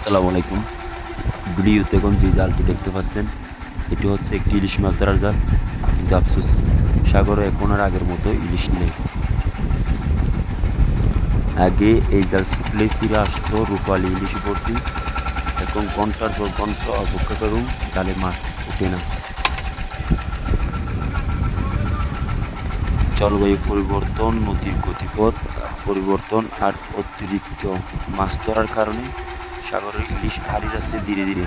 আসসালামু আলাইকুম। ভিডিওতে এখন যে জালটি দেখতে পাচ্ছেন এটি হচ্ছে একটি ইলিশ মাছ ধরার জাল। কিন্তু আফসোস সাগরে এখন আর আগের মতো ইলিশ নেই। আগে এই জাল ছুটলেই ফিরে আসতো রূপালী ইলিশ ভর্তি। এখন ঘন্টার পর ঘন্টা অপেক্ষা করুন, জালে মাছ ওঠে না। জলবায়ু পরিবর্তন, নদীর গতিপথ পরিবর্তন আর অতিরিক্ত মাছ ধরার কারণে সাগরের ইলিশ হারিয়ে যাচ্ছে ধীরে ধীরে।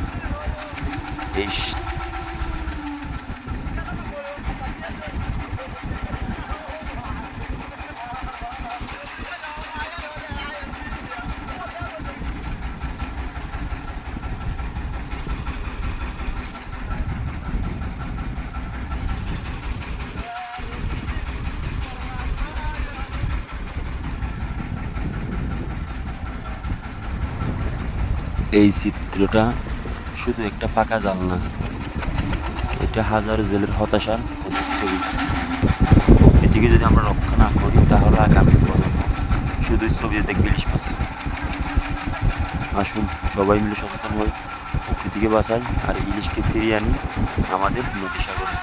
এই এই চিত্রটা শুধু একটা ফাঁকা জাল না, এটা হাজারো জেলের হতাশার প্রতিচ্ছবি। প্রকৃতিকে যদি আমরা রক্ষা না করি তাহলে আগামী প্রজন্ম শুধুই ছবিতে দেখবে ইলিশ মাছ। আসুন সবাই মিলে সচেতন হই, প্রকৃতিকে বাঁচাই আর ইলিশকে ফিরিয়ে আনি আমাদের নদী সাগরে।